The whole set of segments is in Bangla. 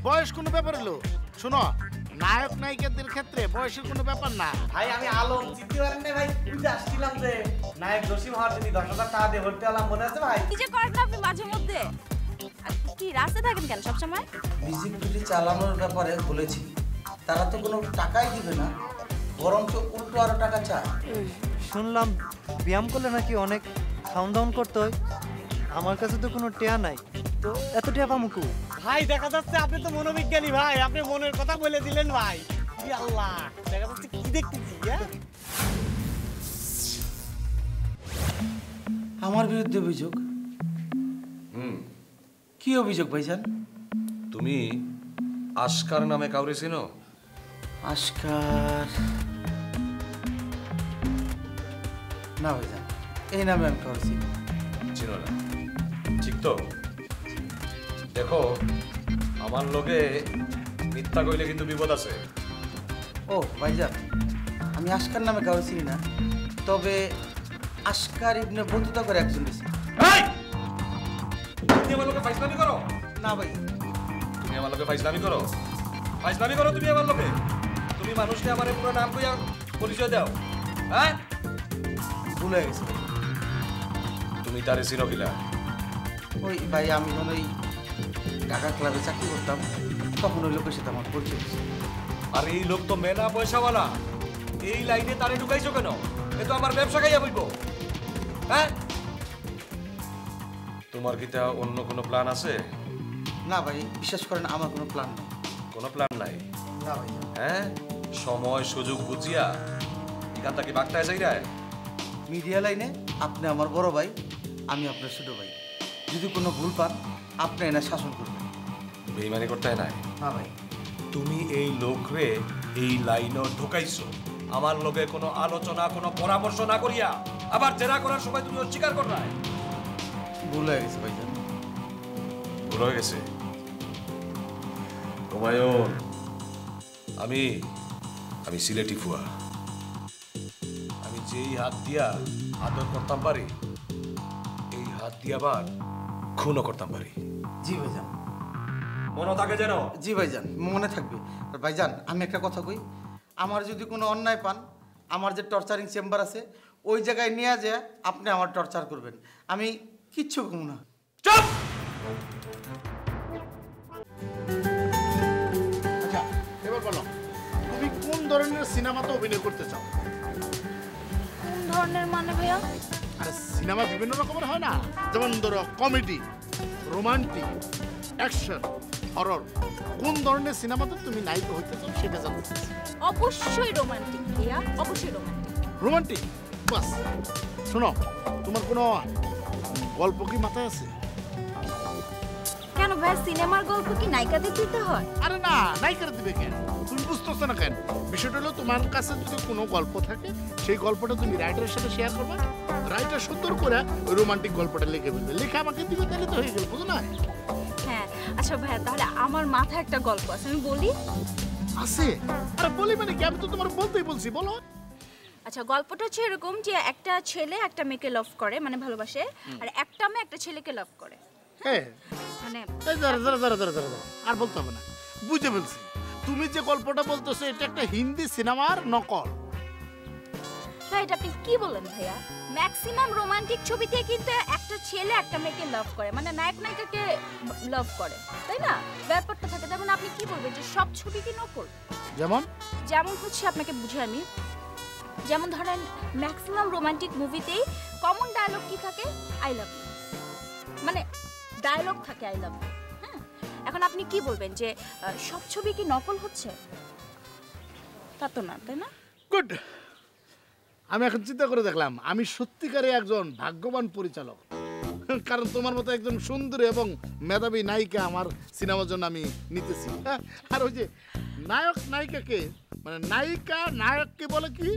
বয়স কোনো ব্যাপার হলো? শোনো, নায়ক নায়িকাদের ক্ষেত্রে বয়সের কোনো ব্যাপার না। ভাই আমি আলম চিনতে পারেন না ভাই, বুঝে আসছিলাম যে নায়ক জসিম হওয়ার জন্য 10,000 টাকা দিয়ে ভর্তি হলাম, মনে আছে ভাই? কি যে করেন না আপনি মাঝে মধ্যে। আর কি রাস্তায় থাকেন কেন সবসময়? মিউজিক চালানোর ব্যাপারে বলেছি, তারা তো কোনো টাকাই দিবে না, বরঞ্চ উল্টো আরো টাকা চায়। শুনলাম ব্যায়াম করলে নাকি অনেক খাওয়ান দাওয়ান করতে হয়। আমার কাছে তো কোনো টেয়া নাই, তো এত টেয়া পামুকু? ভাই দেখা যাচ্ছে আপনি তো মনোবিজ্ঞানী ভাই, আপনি মনের কথা বলে দিলেন ভাই। ই আল্লাহ, দেখা যাচ্ছে কি দেখতেছি। আমার বিরুদ্ধে অভিযোগ? কি অভিযোগ ভাইজান? তুমি আশকার নামে কাউরে চিনো? আশকার? না ভাইজান, এই নামে আমি কাউরে চিনি না। চিনো না? ঠিক তো। দেখো, আমার লোকে মিথ্যা কইলে কিন্তু বিপদ আছে। ও ভাইজান, আমি আশকার নামে কাউরে চিনি না, তবে আশকার ইবনে বতুতা করে একজন দিছি। তুমি আমার লোকে ফাইজলামি করো? না ভাই। তুমি আমার লোকে ফাইজলামি করো? ফাইজলামি করো তুমি আমার লোকে? তুমি মানুষকে আমার পুরো নাম কইয়া পরিচয় দাও, হ্যাঁ? ভুলে গেছি। তুমি তারে চিনো কিলা? ওই ভাই, আমি যখন ওই ঢাকা ক্লাবে চাকরি করতাম, তখন ওই লোকের সাথে আমার পরিচয় হয়েছে। আর এই লোক তো মেলা পয়সাওয়ালা, এই লাইনে তারে ঢুকাইছো কেন? এ তো আমার ব্যবসা খাইয়া বইব, হ্যাঁ? তোমার কি তা অন্য কোনো প্ল্যান আছে? না ভাই, বিশ্বাস করেন আমার কোনো প্ল্যান নেই। কোনো প্ল্যান নাই? না ভাই। হ্যাঁ, সময় সুযোগ বুঝিয়া এখান থেকে বাগটায় যাই রায়। মিডিয়া লাইনে আপনি আমার বড় ভাই, আমি আপনার ছোট ভাই। যদি কোনো ভুল পান, আপনি এনে শাসন করবেন। বেইমানি করতে নাই? না ভাই। তুমি এই লোকরে এই লাইনে ঢুকাইছো আমার লগে কোনো আলোচনা কোনো পরামর্শ না করিয়া, আবার জেরা করার সময় তুমি অস্বীকার কর নাই। ভুল হয়ে গেছে ভাইজান। ভুল হয়ে গেছে? হুমায়ুন, আমি আমি সিলেটি ফুয়া। আমি যেই হাত দিয়া আদর করতাম পারি, এই হাত দিয়া আবার খুনও করতাম পারি। জি ভাইজান। মনে থাকে যেন? জি ভাইজান, মনে থাকবে। আর ভাইজান, আমি একটা কথা কই, আমার যদি কোনো অন্যায় পান, আমার যে টর্চারিং চেম্বার আছে ওই জায়গায় নিয়ে যায় আপনি আমার টর্চার করবেন, আমি কিচ্ছু কমু না। চুপ! আচ্ছা, এবার বলো, তুমি কোন ধরনের সিনেমাতে অভিনয় করতে চাও? কোন ধরনের মানে ভাইয়া? আরে সিনেমা বিভিন্ন রকমের হয় না, যেমন ধরো কমেডি, রোমান্টিক, অ্যাকশন, হরর। কোন ধরনের সিনেমাতে তুমি নায়িকা হইতে চাও সেটা জানতে চাই। অবশ্যই রোমান্টিক ভাইয়া, অবশ্যই রোমান্টিক। রোমান্টিক? বাস। শোনো, তোমার কোনো গল্প কি মাথায় আছে? কেন ভাইয়া, সিনেমার গল্প কি নায়িকাদের দিতে হয়? আরে না, নায়িকারা দিবে কেন? তুমি বুঝতেছো না কেন? বিষয়টা হলো, তোমার কাছে যদি কোনো গল্প থাকে, সেই গল্পটা তুমি রাইটারের সাথে শেয়ার করবে, রাইটার সুন্দর করে ওই রোমান্টিক গল্পটা লিখে ফেলবে, লিখে আমাকে দিবে, তাহলে তো হয়ে গেল, বুঝো না? হ্যাঁ আচ্ছা ভাইয়া, তাহলে আমার মাথায় একটা গল্প আছে, আমি বলি। আছে? আরে বলি মানে কি, আমি তো তোমার বলতেই বলছি, বলো। আচ্ছা, গল্পটা হচ্ছে এরকম যে একটা ছেলে একটা মেয়েকে লাভ করে, মানে ভালোবাসে, আর একটা মেয়ে একটা ছেলেকে লাভ করে। হ্যাঁ, মানে আর বলতে হবে না, বুঝে ফেলছি। তুমি যে গল্পটা বলতেছো এটা একটা হিন্দি সিনেমার নকল। ভাই, এটা আপনি কি বলেন ভাইয়া? ম্যাক্সিমাম রোমান্টিক ছবিতে কিন্তু একটা ছেলে একটা মেয়েকে লাভ করে, মানে নায়ক নায়িকাকে লাভ করে, তাই না? ব্যাপারটা থাকে। তেমন আপনি কি বলবেন যে সব ছবি কি নকল? যেমন যেমন হচ্ছে, আপনাকে বুঝে আমি, যেমন ধরেন ম্যাক্সিমাম রোমান্টিক মুভিতেই কমন ডায়লগ কি থাকে? আই লাভ ইউ, মানে ডায়লগ থাকে আই লাভ ইউ। হ্যাঁ, এখন আপনি কি বলবেন যে সব ছবি কি নকল হচ্ছে? তা তো না, তাই না? গুড। আমি এখন চিন্তা করে দেখলাম আমি সত্যিকারে একজন ভাগ্যবান পরিচালক, কারণ তোমার মতো একজন সুন্দরী এবং মেধাবী নায়িকা আমার সিনেমার জন্য আমি নিতেছি। আর ওই যে নায়ক নায়িকাকে, মানে নায়িকা নায়ককে বলে কি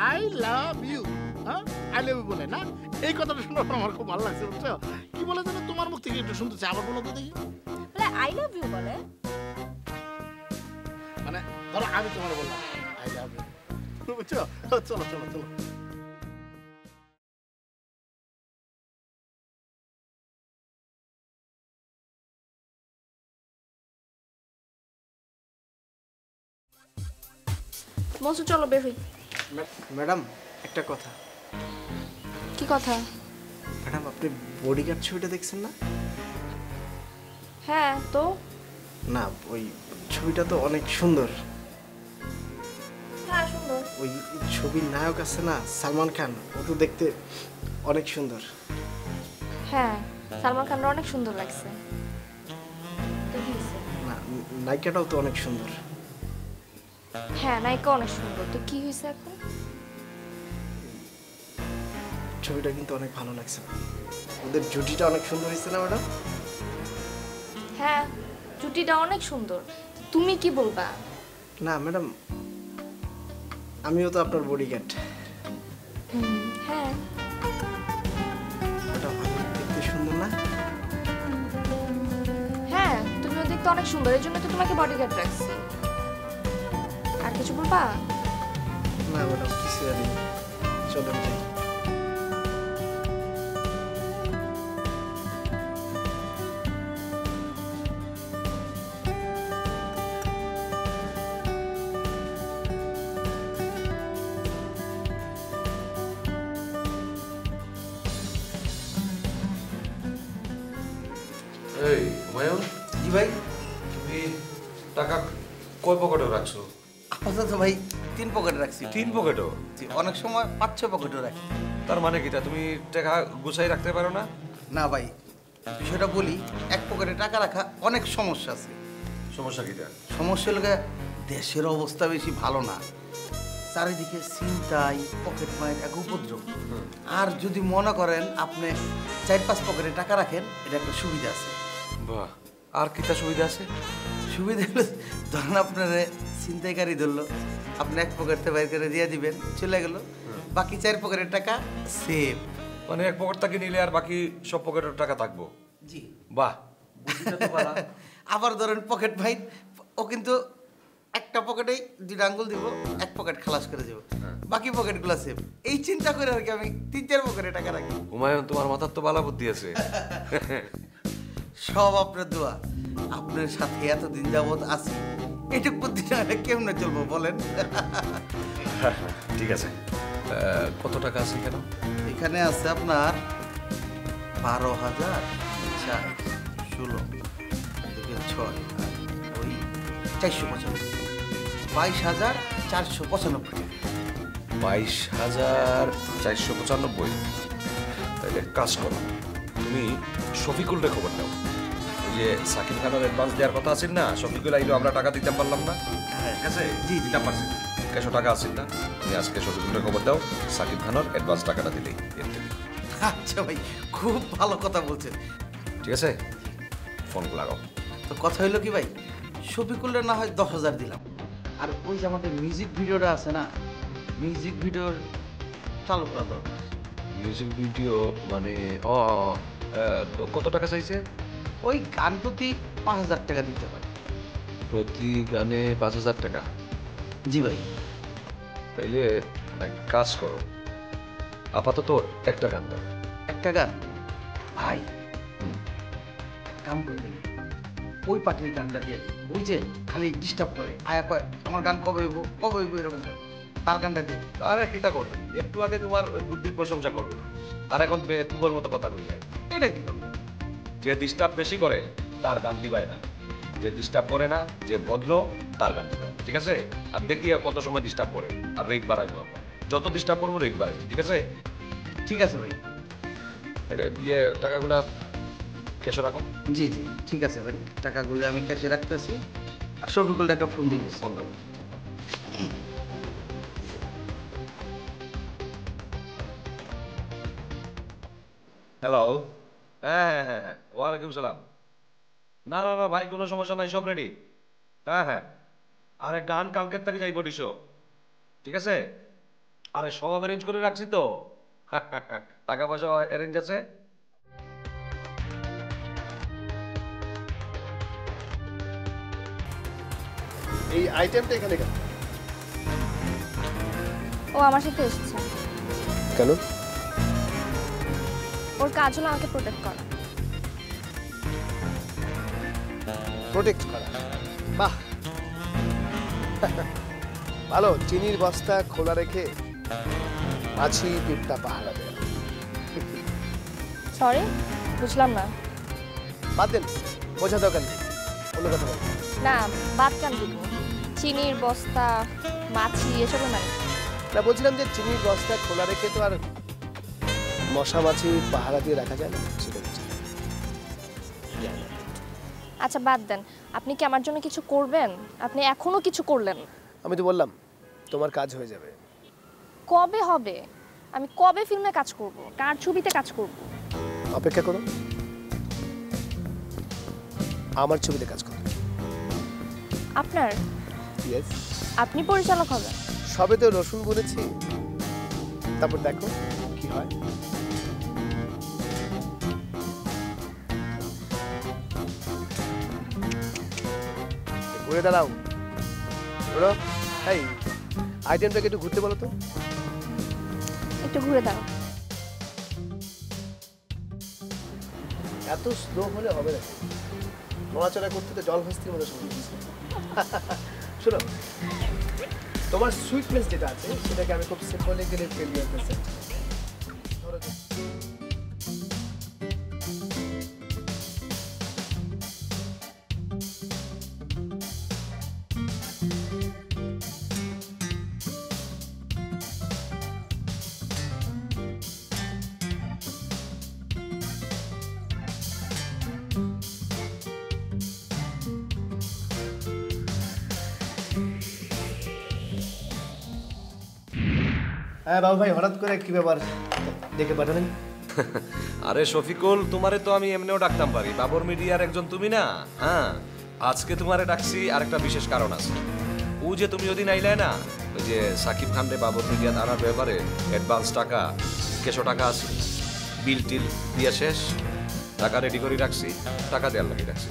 আই লাভ ইউ, হ্যাঁ আই লাভ ইউ বলে না, এই কথাটা শুনে আমার খুব ভালো লাগছে, বুঝছো? কি বলে যেন তোমার মুখ থেকে একটু শুনতে চাই, আবার বলো তো দেখি। বলে আই লাভ ইউ বলে, মানে ধরো আমি তোমার বললাম আই লাভ ইউ, বুঝছো? চলো চলো চলো। বলছো চলো বের হই। ম্যাডাম একটা কথা। কি কথা? ম্যাডাম আপনি বডিগার্ড ছবিটা দেখছেন না? হ্যাঁ তো না ওই ছবিটা তো অনেক সুন্দর। হ্যাঁ সুন্দর। ওই ছবির নায়ক আছে না সালমান খান, ও তো দেখতে অনেক সুন্দর। হ্যাঁ সালমান খানরা অনেক সুন্দর লাগছে। তো কি হইছে? না নায়িকাটাও তো অনেক সুন্দর। হ্যাঁ নায়িকা অনেক সুন্দর, তো কি হয়েছে এখন? ছবিটা কিন্তু অনেক ভালো লাগছে। ওদের জুটিটা অনেক সুন্দর হয়েছে না ম্যাডাম? হ্যাঁ জুটিটা অনেক সুন্দর, তুমি কি বলবা? না ম্যাডাম, আমিও তো আপনার বডিগার্ড। হ্যাঁ ম্যাডাম আমি দেখতে সুন্দর না? হ্যাঁ তুমিও দেখতে অনেক সুন্দর, এর জন্য তো তোমাকে বডিগার্ড রাখছি। আর কিছু বলবা? না ম্যাডাম কিছু আর নেই, চলেন যাই। এই হুমায়ুন, জি ভাই। তুমি টাকা কয় পকেটে রাখছো? আপাতত ভাই 3 পকেটে রাখছি। 3 পকেটও? জি, অনেক সময় 5-6 পকেটও রাখি। তার মানে কি, তা তুমি টাকা গুছাই রাখতে পারো না? না ভাই, বিষয়টা বলি, এক পকেটে টাকা রাখা অনেক সমস্যা আছে। সমস্যা কিটা? সমস্যা হলো গিয়ে, দেশের অবস্থা বেশি ভালো না, চারিদিকে ছিনতাই, পকেট মায়ের এক উপদ্রব। আর যদি মনে করেন আপনি 4-5 পকেটে টাকা রাখেন, এটা একটা সুবিধা আছে। বাহ, আর কিটা সুবিধা আছে? সুবিধা হলো, ধরেন আপনার ছিনতাইকারী ধরলো, আপনি এক পকেটে বাইর করে দিয়ে দিবেন, চলে গেল, বাকি 4 পকেটের টাকা সেভ। মানে এক পকেট থেকে নিলে আর বাকি সব পকেটের টাকা থাকবো? জি। বাহ, বুদ্ধিটা তো ভালো। আবার ধরেন পকেট ভাই, ও কিন্তু একটা পকেটেই 2 আঙ্গুল দিব, এক পকেট খালাস করে যাব, বাকি পকেটগুলো সেভ। এই চিন্তা করে আর কি আমি 3-4 পকেটে টাকা রাখি। হুমায়ুন, তোমার মাথার তো ভালো বুদ্ধি আছে। সব আপনার দোয়া, আপনার সাথে এতদিন যাবত আছি, এটুক বুদ্ধি না হলে কেমনে চলবো বলেন? ঠিক আছে, কত টাকা আছে কেন? এখানে আছে আপনার 12,000, 4, 16, 6, ওই 495, 22,495। 22,495? তাহলে এক কাজ করো, তুমি শফিকুলরে খবর দাও। ওই যে সাকিব খানের অ্যাডভান্স দেওয়ার কথা আছে না, শফিকুল আইলো, আমরা টাকা দিতে পারলাম না, ঠিক আছে? জি, জি। দিতে পারছি, কেশো টাকা আছে না, তুমি আজকে শফিকুলরে খবর দাও, সাকিব খানের অ্যাডভান্স টাকাটা দিলেই এর থেকে। আচ্ছা ভাই, খুব ভালো কথা বলছেন। ঠিক আছে, ফোন লাগাও। তো কথা হইলো কি ভাই, শফিকুলের না হয় 10,000 দিলাম, আর ওই যে আমাদের মিউজিক ভিডিওটা আছে না, মিউজিক ভিডিওর চালু করা দরকার। মিউজিক ভিডিও মানে তো কত টাকা চাইছে? ওই গান প্রতি 5,000 টাকা দিতে পারে। প্রতি গানে 5,000 টাকা? জি ভাই। তাইলে এক কাজ করো, আপাতত একটা গান দাও। একটা গান? ভাই কাম করবেন, ওই পার্টির গানটা দিয়ে দিন। ওই যে খালি ডিস্টার্ব করে, আয়া কয় আমার গান কবে হইব কবে হইব এরকম করে। তার গানটা দিয়ে। আরে কিটা করবে, একটু আগে তোমার বুদ্ধির প্রশংসা করবে, আর এখন তোমার মতো কথা বলি যায়। এটা কি করবে? যে ডিস্টার্ব বেশি করে তার গান দিবাই না, যে ডিস্টার্ব করে না, যে বদল তার গান দিবে, ঠিক আছে? আর দেখি আর কত সময় ডিস্টার্ব করে, আর রেট বাড়াইবো আমরা, যত ডিস্টার্ব করবো রেট বাড়াইবো, ঠিক আছে? ঠিক আছে ভাই। এটা দিয়ে টাকাগুলা কেসে রাখো। জি জি ঠিক আছে ভাই, টাকাগুলো আমি ক্যাশে রাখতেছি, আর শফিকুল একটা ফোন দিয়েছি। ফোন দাও। হ্যালো। হ্যাঁ হ্যাঁ হ্যাঁ হ্যাঁ, ওয়ালাইকুম সালাম। না না না ভাই, কোনো সমস্যা নাই, সব রেডি। হ্যাঁ হ্যাঁ, আরে গান কালকের থেকে যাইব ডিশো, ঠিক আছে? আরে সব অ্যারেঞ্জ করে রাখছি তো, টাকা পয়সা অ্যারেঞ্জ আছে। এই আইটেমটা এখানে কেন? ও আমার সাথে এসেছে। কেন? ওর কাজ হলো আমাকে প্রোটেক্ট করা। প্রোটেক্ট করা? বাহ, ভালো চিনির বস্তা খোলা রেখে মাছি পিঁপড়া পাহারা দেয়। সরি, বুঝলাম না। বাদ দেন, বোঝা দরকার নেই, অন্য কথা বল। না, বাদ কেন দিব? চিনির বস্তা, মাছি এসবও নাই। না, বলছিলাম যে চিনির বস্তা খোলা রেখে তো আর মশা মাছি পাহারা দিয়ে রাখা যায় না, সেটা বলছি। আচ্ছা বাদ দেন, আপনি কি আমার জন্য কিছু করবেন? আপনি এখনো কিছু করলেন না। আমি তো বললাম তোমার কাজ হয়ে যাবে। কবে হবে? আমি কবে ফিল্মে কাজ করব? কার ছবিতে কাজ করব? অপেক্ষা করো, আমার ছবিতে কাজ করো। আপনার? ইয়েস। আপনি পরিচালক হবেন? সবে তো রসুন বলেছি, তারপর দেখো কি হয়। ঘুরে দাঁড়াও, বলো এই আইটেমটাকে একটু ঘুরতে বলো তো। একটু ঘুরে দাঁড়ান। এত স্লো হলে হবে না, নড়াচড়া করতে তো জল ভাস্তির মতো শুরু হচ্ছে। শোনো, তোমার সুইটনেস যেটা আছে সেটাকে আমি খুব সিম্পলি গেলে ফেলিয়ে ফেলতে। হ্যাঁ বাবু ভাই, হঠাৎ করে কি ব্যাপার ডেকে পাঠালেন? আরে শফিকুল, তোমারে তো আমি এমনিও ডাকতাম পারি, বাবর মিডিয়ার একজন তুমি না? হ্যাঁ, আজকে তোমারে ডাকছি আরেকটা বিশেষ কারণ আছে। ও যে তুমি যদি নাইলে না, ওই যে সাকিব খান রে বাবর মিডিয়া আনার ব্যাপারে অ্যাডভান্স টাকা কেশো টাকা আছে, বিল টিল দিয়ে শেষ, টাকা রেডি করে রাখছি, টাকা দেওয়ার লাগি রাখছি।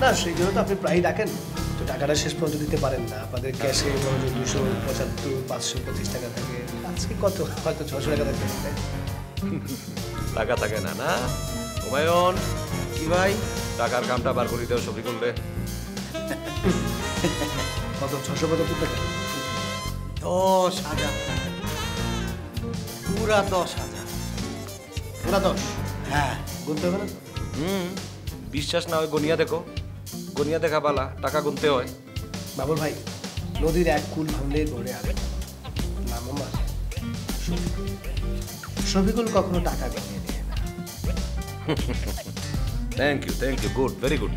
না, সেই জন্য তো আপনি প্রায় ডাকেন, তো টাকাটা শেষ পর্যন্ত দিতে পারেন না। আপনাদের ক্যাশে 275, 525 টাকা থাকে, আজকে কত হয়তো 600 টাকা থাকে। টাকা থাকে না? না হুমায়ুন, কি ভাই? টাকার কামটা বার করে দেও শফিকুল রে। কত? 675 টাকা? 10,000 টাকা, পুরা 10,000। পুরা 10? হ্যাঁ, গুনতে হবে না তো? বিশ্বাস না হয় গনিয়া দেখো, গনিয়া দেখা বালা, টাকা গুনতে হয়। বাবুর ভাই, নদীর এক কুল ভাঙলে গড়ে আনে, নাম আমার শফিকুল। শফিকুল কখনো টাকা গনিয়ে নিয়ে না। Thank you, good, very good.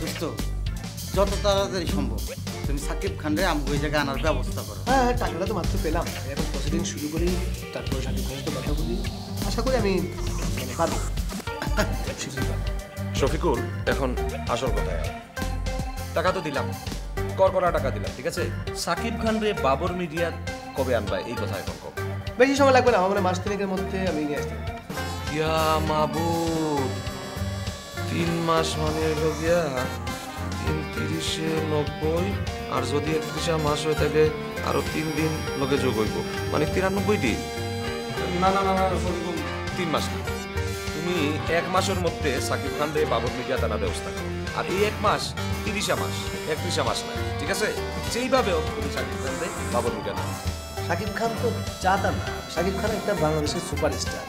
বুঝতো, যত তাড়াতাড়ি সম্ভব তুমি সাকিব খানরে আমাকে ওই জায়গায় আনার ব্যবস্থা করো। হ্যাঁ, টাকাটা তো মাত্র পেলাম, এখন প্রসিডিং শুরু করি, তারপরে সাকিব খানের তো কথা বলি, আশা করি আমি পারবো। শফিকুল, এখন আসল কথা, টাকা তো দিলাম, করা টাকা দিলাম, ঠিক আছে? সাকিব খান রে বাবর মিডিয়া কবে আনবা এই কথা এখন কব। বেশি সময় লাগবে না, আমার মানে মাস তিনেকের মধ্যে আমি নিয়ে আসতে পারি। ইয়া মাবুদ, 3 মাস মানে হলো গিয়া 3 30 90, আর যদি 31 মাস হয়ে থাকে আরো 3 দিন লগে যোগ হইব, মানে 93 দিন। না 3 মাস না, তুমি 1 মাসের মধ্যে সাকিব খান রে বাবর মিডিয়া টানার ব্যবস্থা করো। আর এই 1 মাস 30 মাস, 31 মাস না, ঠিক আছে? যেইভাবে হোক তুমি সাকিব খান রে বাবর মিডিয়া টানো। শাকিব খান তো চাতা না, শাকিব খান একটা বাংলাদেশের সুপারস্টার,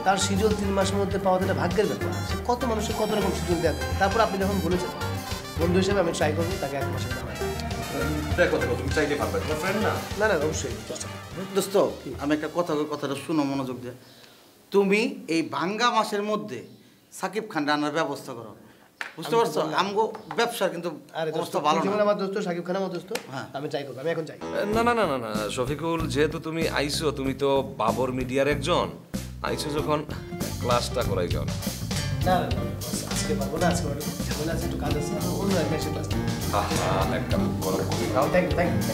তার সিজন 3 মাসের মধ্যে পাওয়া যেটা ভাগ্যের ব্যাপার। সে কত মানুষের কত রকম সুযোগ দেয়। তারপর আপনি যখন বলেছেন, বন্ধু হিসেবে আমি ট্রাই করবো তাকে 1 মাসের নামায়। দেখো তুমি চাইতে পারবে, তোমার ফ্রেন্ড না? না না, অবশ্যই চেষ্টা করবো। দোস্ত, আমি একটা কথাটা শুনো মনোযোগ দিয়ে। তুমি এই ভাঙ্গা মাসের মধ্যে সাকিব খান আনার ব্যবস্থা করো, বুঝতে পারছো? আমগো ব্যবসার কিন্তু অবস্থা ভালো না। আমার দোস্ত শাকিব খান আমার দোস্ত, হ্যাঁ। আমি ট্রাই করবো, আমি এখন চাই। না শফিকুল, যেহেতু তুমি আইছো, তুমি তো বাবর মিডিয়ার একজন, আইছো যখন ক্লাসটা করাই যাও না। না না, আজকে পারবো না, আজকে ঝামেলা আছে, একটু কাজ আছে, অন্য একটা এসে ক্লাস। এক কাপ গরম কফি খাও। Thank you.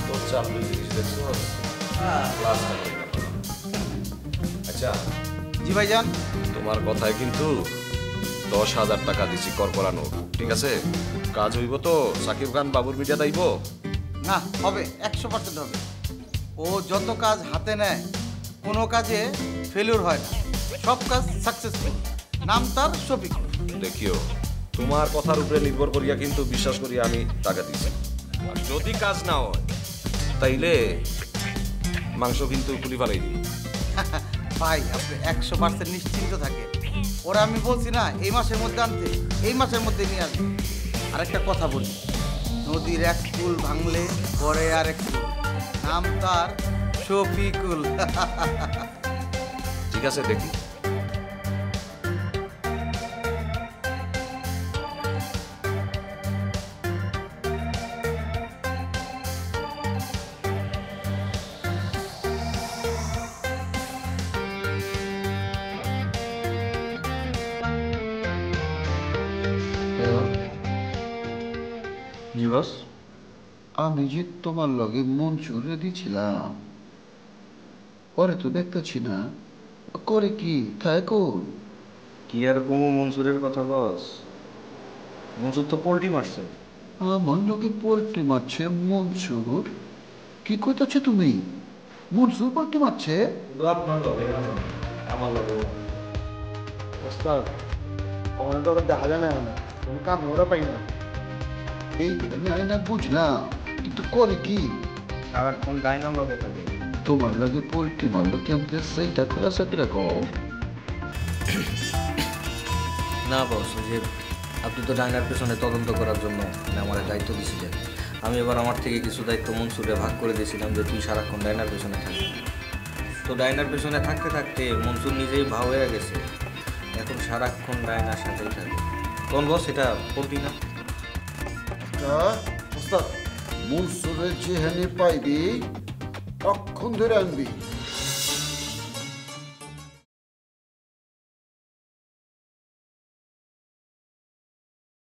তোর চাপলি জিনিস দেখছো, ক্লাসটা করাই যাও। আচ্ছা জি ভাইজান, তোমার কথায় কিন্তু 10,000 টাকা দিছি করানো, ঠিক আছে? কাজ হইব তো? সাকিব খান বাবুর মিডিয়া দাইব না হবে, 100% হবে। ও যত কাজ হাতে নেয় কোনো কাজে ফেলিওর হয় না, সব কাজ সাকসেসফুল। নাম তার শফিক। দেখিও তোমার কথার উপরে নির্ভর করিয়া কিন্তু বিশ্বাস করিয়া আমি টাকা দিচ্ছি। আর যদি কাজ না হয় তাইলে মাংস কিন্তু তুলি ফেলাই দিই। ভাই আপনি 100% নিশ্চিন্ত থাকে। ওরা আমি বলছি না এই মাসের মধ্যে আনতে, এই মাসের মধ্যে নিয়ে আসবে। আরেকটা কথা বলি, নদীর এক কুল ভাঙলে পরে আরেক কুল, নাম তার শফিকুল। ঠিক আছে দেখি। আমি যে তোমার লগে মন চুরে দিছিলাম, পরে তো দেখতেছি না করে কি থাকো। কি আর কোনো মনসুরের কথা বস? মনসুর তো পোল্ট্রি মারছে। আমার লগে পোল্ট্রি মারছে মনসুর? কি কইতাছে তুমি? মনসুর পোল্ট্রি মারছে? আপনার লগে আমার লগে ওস্তাদ আমার তো দেখা যায় না, কোনো কাম ওরা পাই না। এই আমি না বুঝলাম, কিন্তু করে কি? সারাক্ষণ ডাইনার লগে থাকে। তোমার লগে পোল্ট্রি মারলো কেমন সেইটা খোলা সাথে রাখো। না বস, যে আপনি তো ডাইনার পেছনে তদন্ত করার জন্য আমার দায়িত্ব দিয়েছিলেন। আমি এবার আমার থেকে কিছু দায়িত্ব মনসুরে ভাগ করে দিয়েছিলাম যে তুই সারাক্ষণ ডাইনার পেছনে থাকবি। তো ডাইনার পেছনে থাকতে থাকতে মনসুর নিজেই ভাও হয়ে গেছে, এখন সারাক্ষণ ডাইনার সাথেই থাকে। কোন বস এটা করবি না? মনসুরের যেখানে পাইবি তখন ধরে আনবি।